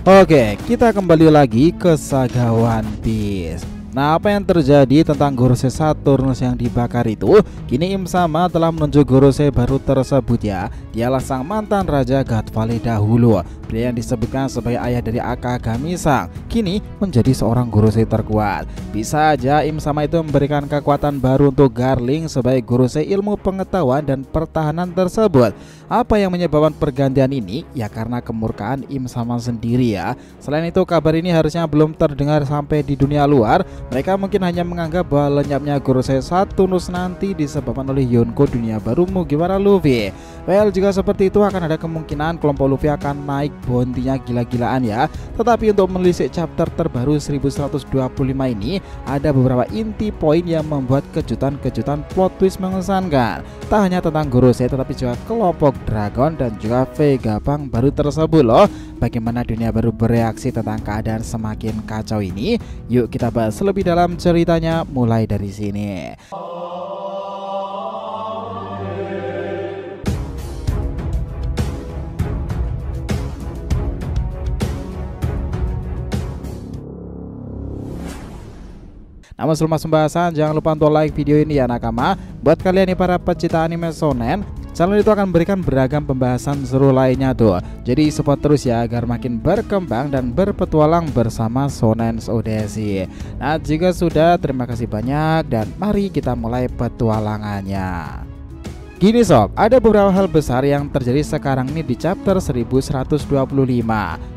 Oke, kita kembali lagi ke saga One Piece. Nah, apa yang terjadi tentang Gorosei Saturnus yang dibakar itu? Kini Im Sama telah menunjuk Gorosei baru tersebut ya. Dialah sang mantan Raja God Valley dahulu. Pria yang disebutkan sebagai ayah dari Akagami Sang kini menjadi seorang Gorosei terkuat. Bisa aja Im Sama itu memberikan kekuatan baru untuk Garling sebagai Gorosei ilmu pengetahuan dan pertahanan tersebut. Apa yang menyebabkan pergantian ini? Ya karena kemurkaan Im Sama sendiri ya. Selain itu kabar ini harusnya belum terdengar sampai di dunia luar. Mereka mungkin hanya menganggap bahwa lenyapnya Gorosei Saturnus nanti disebabkan oleh Yonko dunia baru Mugiwara Luffy. Well, jika seperti itu akan ada kemungkinan kelompok Luffy akan naik bounty-nya gila-gilaan ya. Tetapi untuk menelisik chapter terbaru 1125 ini ada beberapa inti poin yang membuat kejutan-kejutan plot twist mengesankan. Tak hanya tentang Gorosei tetapi juga kelompok Dragon dan juga Vegapunk baru tersebut loh. Bagaimana dunia baru bereaksi tentang keadaan semakin kacau ini? Yuk kita bahas lebih dalam ceritanya mulai dari sini. Namun sebelum masuk pembahasan, jangan lupa untuk like video ini ya nakama. Buat kalian nih para pecinta anime shonen, channel itu akan memberikan beragam pembahasan seru lainnya tuh. Jadi support terus ya agar makin berkembang dan berpetualang bersama Shonen Odyssey. Nah jika sudah, terima kasih banyak dan mari kita mulai petualangannya. Gini sob, ada beberapa hal besar yang terjadi sekarang ini di chapter 1125.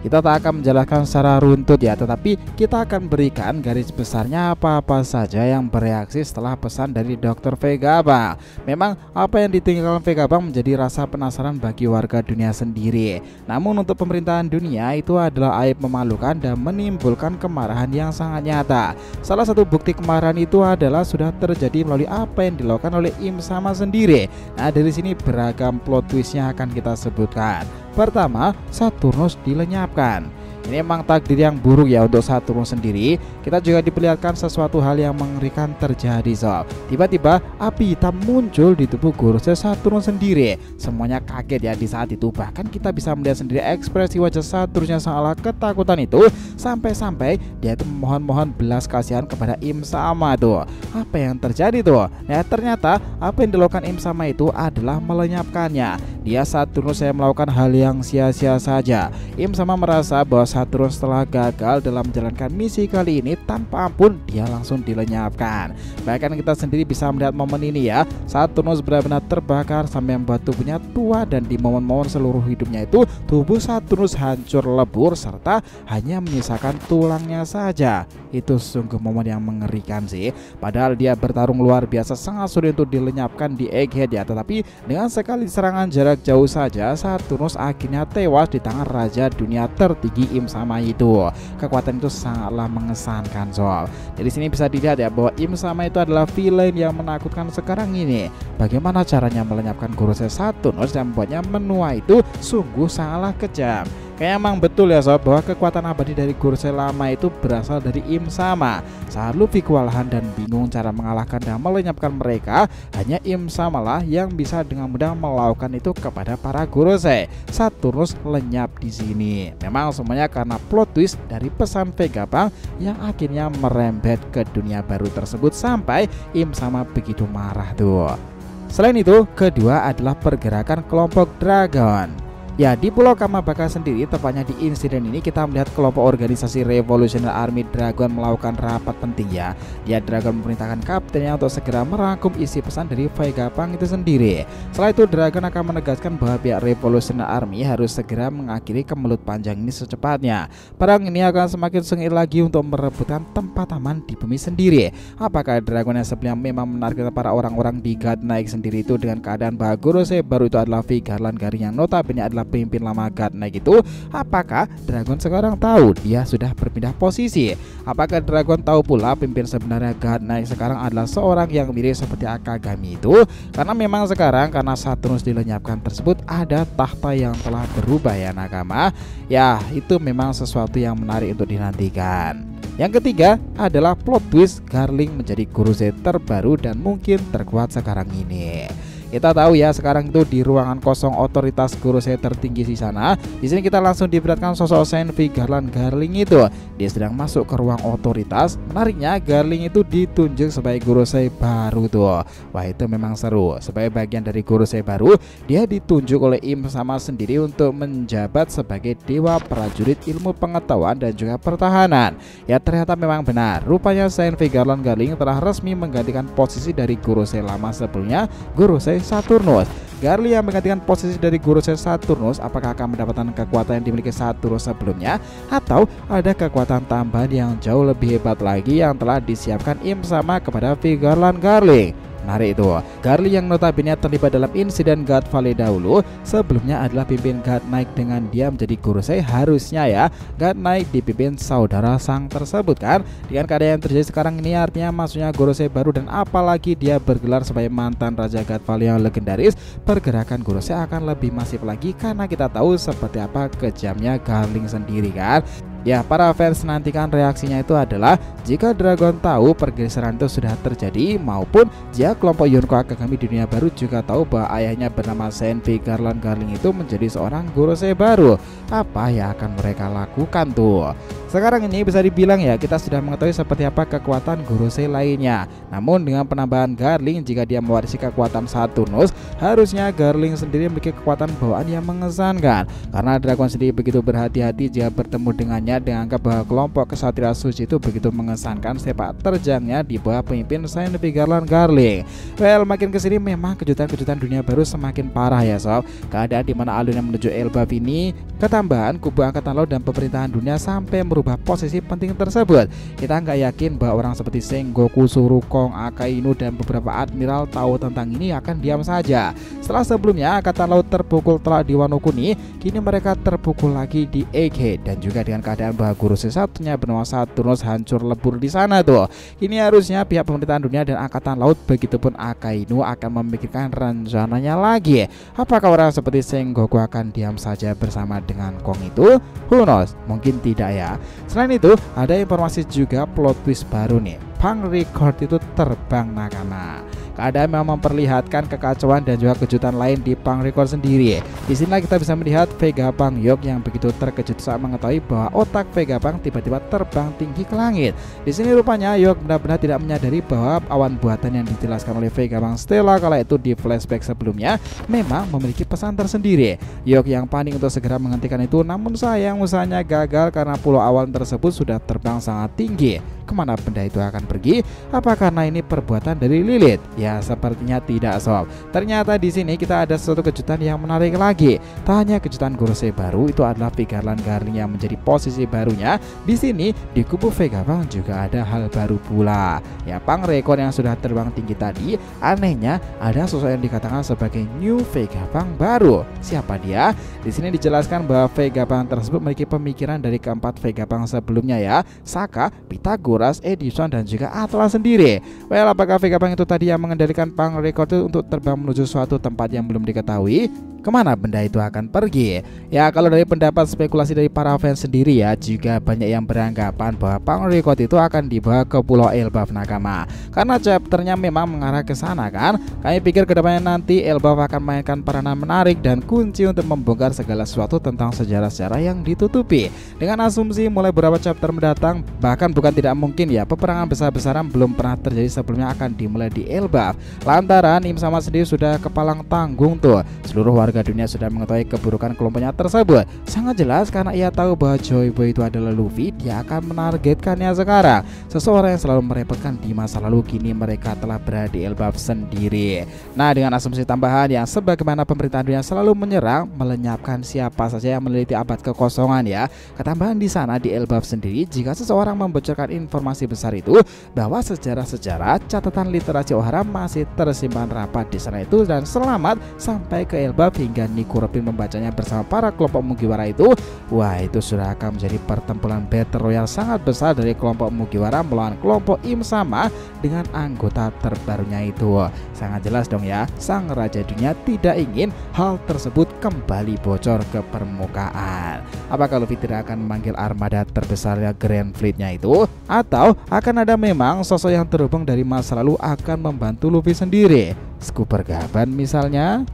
Kita tak akan menjelaskan secara runtut ya, tetapi kita akan berikan garis besarnya apa-apa saja yang bereaksi setelah pesan dari Dr. Vegapunk. Memang apa yang ditinggalkan Vegapunk menjadi rasa penasaran bagi warga dunia sendiri. Namun untuk pemerintahan dunia itu adalah aib memalukan dan menimbulkan kemarahan yang sangat nyata. Salah satu bukti kemarahan itu adalah sudah terjadi melalui apa yang dilakukan oleh Im Sama sendiri. Nah dari sini beragam plot twistnya akan kita sebutkan. Pertama, Saturnus dilenyapkan. Ini memang takdir yang buruk ya untuk Saturnus sendiri. Kita juga diperlihatkan sesuatu hal yang mengerikan terjadi sob. Tiba-tiba api hitam muncul di tubuh Gorosei Saturnus sendiri. Semuanya kaget ya di saat itu. Bahkan kita bisa melihat sendiri ekspresi wajah Saturnus yang sangat ketakutan itu. Sampai-sampai dia itu memohon-mohon belas kasihan kepada Im Sama tuh. Apa yang terjadi tuh? Ya ternyata apa yang dilakukan Im Sama itu adalah melenyapkannya. Dia Saturnus yang melakukan hal yang sia-sia saja. Im Sama merasa bahwa Saturnus telah gagal dalam menjalankan misi kali ini. Tanpa ampun dia langsung dilenyapkan. Bahkan kita sendiri bisa melihat momen ini ya. Saturnus benar-benar terbakar sampai membuat tubuhnya tua. Dan di momen-momen seluruh hidupnya itu tubuh Saturnus hancur lebur serta hanya menyisakan tulangnya saja. Itu sungguh momen yang mengerikan sih. Padahal dia bertarung luar biasa, sangat sulit untuk dilenyapkan di Egghead ya. Tetapi dengan sekali serangan jarak jauh saja Saturnus akhirnya tewas di tangan raja dunia tertinggi Im Sama itu. Kekuatan itu sangatlah mengesankan soal. Dari sini bisa dilihat ya bahwa Im Sama itu adalah villain yang menakutkan sekarang ini. Bagaimana caranya melenyapkan Gorosei Saturnus dan membuatnya menua itu sungguh sangatlah kejam. Kayak emang betul ya sob bahwa kekuatan abadi dari Gorosei lama itu berasal dari Im Sama. Saat Luffy kewalahan dan bingung cara mengalahkan dan melenyapkan mereka, hanya Im Sama lah yang bisa dengan mudah melakukan itu kepada para Gorosei. Saturnus lenyap di sini. Memang semuanya karena plot twist dari pesan Vegapunk yang akhirnya merembet ke dunia baru tersebut sampai Im Sama begitu marah tuh. Selain itu, kedua adalah pergerakan kelompok Dragon. Ya di Pulau Kamabaka sendiri, tepatnya di insiden ini kita melihat kelompok organisasi Revolutionary Army Dragon melakukan rapat penting ya. Dia Dragon memerintahkan kaptennya untuk segera merangkum isi pesan dari Vegapunk itu sendiri. Setelah itu Dragon akan menegaskan bahwa pihak Revolutionary Army harus segera mengakhiri kemelut panjang ini secepatnya. Perang ini akan semakin sengit lagi untuk merebutkan tempat aman di bumi sendiri. Apakah Dragon yang sebelumnya memang menargetkan para orang-orang di God Knight sendiri itu dengan keadaan bahwa Gorosei baru itu adalah Vigarland Garing yang notabene adalah pemimpin lama God Knight itu? Apakah Dragon sekarang tahu dia sudah berpindah posisi? Apakah Dragon tahu pula pemimpin sebenarnya God Knight sekarang adalah seorang yang mirip seperti Akagami itu? Karena memang sekarang karena Saturnus dilenyapkan tersebut ada tahta yang telah berubah ya nakama. Ya itu memang sesuatu yang menarik untuk dinantikan. Yang ketiga adalah plot twist Garling menjadi Gorosei terbaru dan mungkin terkuat sekarang ini. Kita tahu ya sekarang itu di ruangan kosong otoritas Gorosei tertinggi di sana. Di sini kita langsung diperlihatkan sosok Shenfi Garland Garling itu. Dia sedang masuk ke ruang otoritas. Menariknya Garling itu ditunjuk sebagai Gorosei baru tuh. Wah, itu memang seru. Sebagai bagian dari Gorosei baru, dia ditunjuk oleh Im sama sendiri untuk menjabat sebagai dewa prajurit ilmu pengetahuan dan juga pertahanan. Ya, ternyata memang benar. Rupanya Shenfi Garland Garling telah resmi menggantikan posisi dari Gorosei lama sebelumnya, Gorosei Saturnus. Garling yang menggantikan posisi dari Gorosei Saturnus, apakah akan mendapatkan kekuatan yang dimiliki Saturnus sebelumnya, atau ada kekuatan tambahan yang jauh lebih hebat lagi yang telah disiapkan Im sama kepada Garland Garling? Menarik itu. Garling yang notabene terlibat dalam insiden God Valley dahulu, sebelumnya adalah pimpin God Knight. Dengan dia menjadi Gorosei, harusnya ya God Knight dipimpin saudara sang tersebut kan. Dengan keadaan yang terjadi sekarang ini artinya masuknya Gorosei baru, dan apalagi dia bergelar sebagai mantan Raja God Valley yang legendaris, pergerakan Gorosei akan lebih masif lagi karena kita tahu seperti apa kejamnya Garling sendiri kan. Ya, para fans nantikan reaksinya itu adalah jika Dragon tahu pergeseran itu sudah terjadi, maupun jika kelompok Yonko Akagami di dunia baru juga tahu bahwa ayahnya bernama Shenfi Garland Garling itu menjadi seorang Gorosei baru. Apa yang akan mereka lakukan tuh? Sekarang ini bisa dibilang ya kita sudah mengetahui seperti apa kekuatan Gorosei lainnya. Namun dengan penambahan Garling, jika dia mewarisi kekuatan Saturnus, harusnya Garling sendiri memiliki kekuatan bawaan yang mengesankan. Karena Dragon sendiri begitu berhati-hati jika bertemu dengannya, dianggap bahwa kelompok kesatria suci itu begitu mengesankan sepak terjangnya di bawah pemimpin Shenfi Garland Garling. Well, makin kesini memang kejutan-kejutan dunia baru semakin parah ya sob. Keadaan di mana alurnya menuju Elbaf ini, ketambahan kubu angkatan laut dan pemerintahan dunia sampai merubah posisi penting tersebut. Kita nggak yakin bahwa orang seperti Sengoku, Surukong, Akainu dan beberapa admiral tahu tentang ini akan diam saja. Setelah sebelumnya angkatan laut terpukul telak di Wano Kuni, kini mereka terpukul lagi di Egghead, dan juga dengan keadaan bahwa Gorosei satunya bernama Saturnus hancur lebur di sana tuh. Kini harusnya pihak pemerintahan dunia dan angkatan laut begitupun Akainu akan memikirkan rencananya lagi. Apakah orang seperti Sengoku akan diam saja bersama dengan Kong itu? Who knows? Mungkin tidak ya. Selain itu, ada informasi juga plot twist baru nih. Punk Record itu terbang nakama. Keadaan memang memperlihatkan kekacauan dan juga kejutan lain di Punk Record sendiri. Di sini kita bisa melihat Vegapunk Yok yang begitu terkejut saat mengetahui bahwa otak Vegapunk tiba-tiba terbang tinggi ke langit. Di sini rupanya Yok benar-benar tidak menyadari bahwa awan buatan yang dijelaskan oleh Vegapunk Stella kala itu di flashback sebelumnya memang memiliki pesan tersendiri. Yok yang panik untuk segera menghentikan itu, namun sayang usahanya gagal karena pulau awan tersebut sudah terbang sangat tinggi. Kemana benda itu akan pergi? Apa karena ini perbuatan dari Lilith? Ya, sepertinya tidak sob. Ternyata di sini kita ada suatu kejutan yang menarik lagi. Tak hanya kejutan Gorosei baru, itu adalah Garland Garling yang menjadi posisi barunya. Di sini di kubu Vegapunk juga ada hal baru pula. Ya, Punk Record yang sudah terbang tinggi tadi, anehnya ada sosok yang dikatakan sebagai New Vegapunk baru. Siapa dia? Di sini dijelaskan bahwa Vegapunk tersebut memiliki pemikiran dari keempat Vegapunk sebelumnya ya, Saka, Pythagoras, Edison dan juga Atlas sendiri. Well, apakah Vegapunk itu tadi yang mengendalikan Punk Record itu untuk terbang menuju suatu tempat yang belum diketahui? Kemana benda itu akan pergi? Ya, kalau dari pendapat spekulasi dari para fans sendiri ya, juga banyak yang beranggapan bahwa Punk Record itu akan dibawa ke Pulau Elbaf nakama. Karena chapternya memang mengarah ke sana kan. Kami pikir kedepannya nanti Elbaf akan mainkan peranan menarik dan kunci untuk membongkar segala sesuatu tentang sejarah-sejarah yang ditutupi. Dengan asumsi mulai beberapa chapter mendatang, bahkan bukan tidak mungkin ya, peperangan besar-besaran belum pernah terjadi sebelumnya akan dimulai di Elbaf. Lantaran Im sama sendiri sudah kepalang tanggung tuh. Seluruh warga dunia sudah mengetahui keburukan kelompoknya tersebut. Sangat jelas karena ia tahu bahwa Joy Boy itu adalah Luffy, dia akan menargetkannya sekarang. Seseorang yang selalu merepotkan di masa lalu, kini mereka telah berada di Elbaf sendiri. Nah, dengan asumsi tambahan yang sebagaimana pemerintahan dunia selalu menyerang, melenyapkan siapa saja yang meneliti abad kekosongan ya. Ketambahan di sana di Elbaf sendiri, jika seseorang membocorkan informasi besar itu bahwa sejarah-sejarah catatan literasi Ohara masih tersimpan rapat di sana itu, dan selamat sampai ke Elbaf hingga Nico Robin membacanya bersama para kelompok Mugiwara itu. Wah, itu sudah akan menjadi pertempuran battle royale sangat besar dari kelompok Mugiwara melawan kelompok Im sama dengan anggota terbarunya itu. Sangat jelas dong ya, sang raja dunia tidak ingin hal tersebut kembali bocor ke permukaan. Apakah Luffy tidak akan memanggil armada terbesarnya Grand Fleet-nya itu? Atau akan ada memang sosok yang terhubung dari masa lalu akan membantu Luffy sendiri? Scooper Gaban misalnya.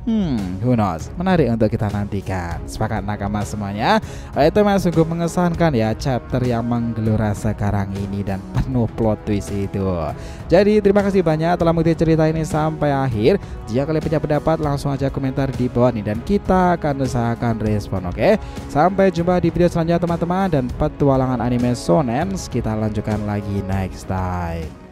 Who knows, menarik untuk kita nantikan. Sepakat nakama semuanya? Itu mas sungguh mengesankan ya chapter yang menggelora sekarang ini dan penuh plot twist itu. Jadi terima kasih banyak telah mengikuti cerita ini sampai akhir. Jika kalian punya pendapat langsung aja komentar di bawah nih dan kita akan usahakan respon. Oke, sampai jumpa di video selanjutnya teman-teman, dan petualangan anime shonen kita lanjutkan lagi next time.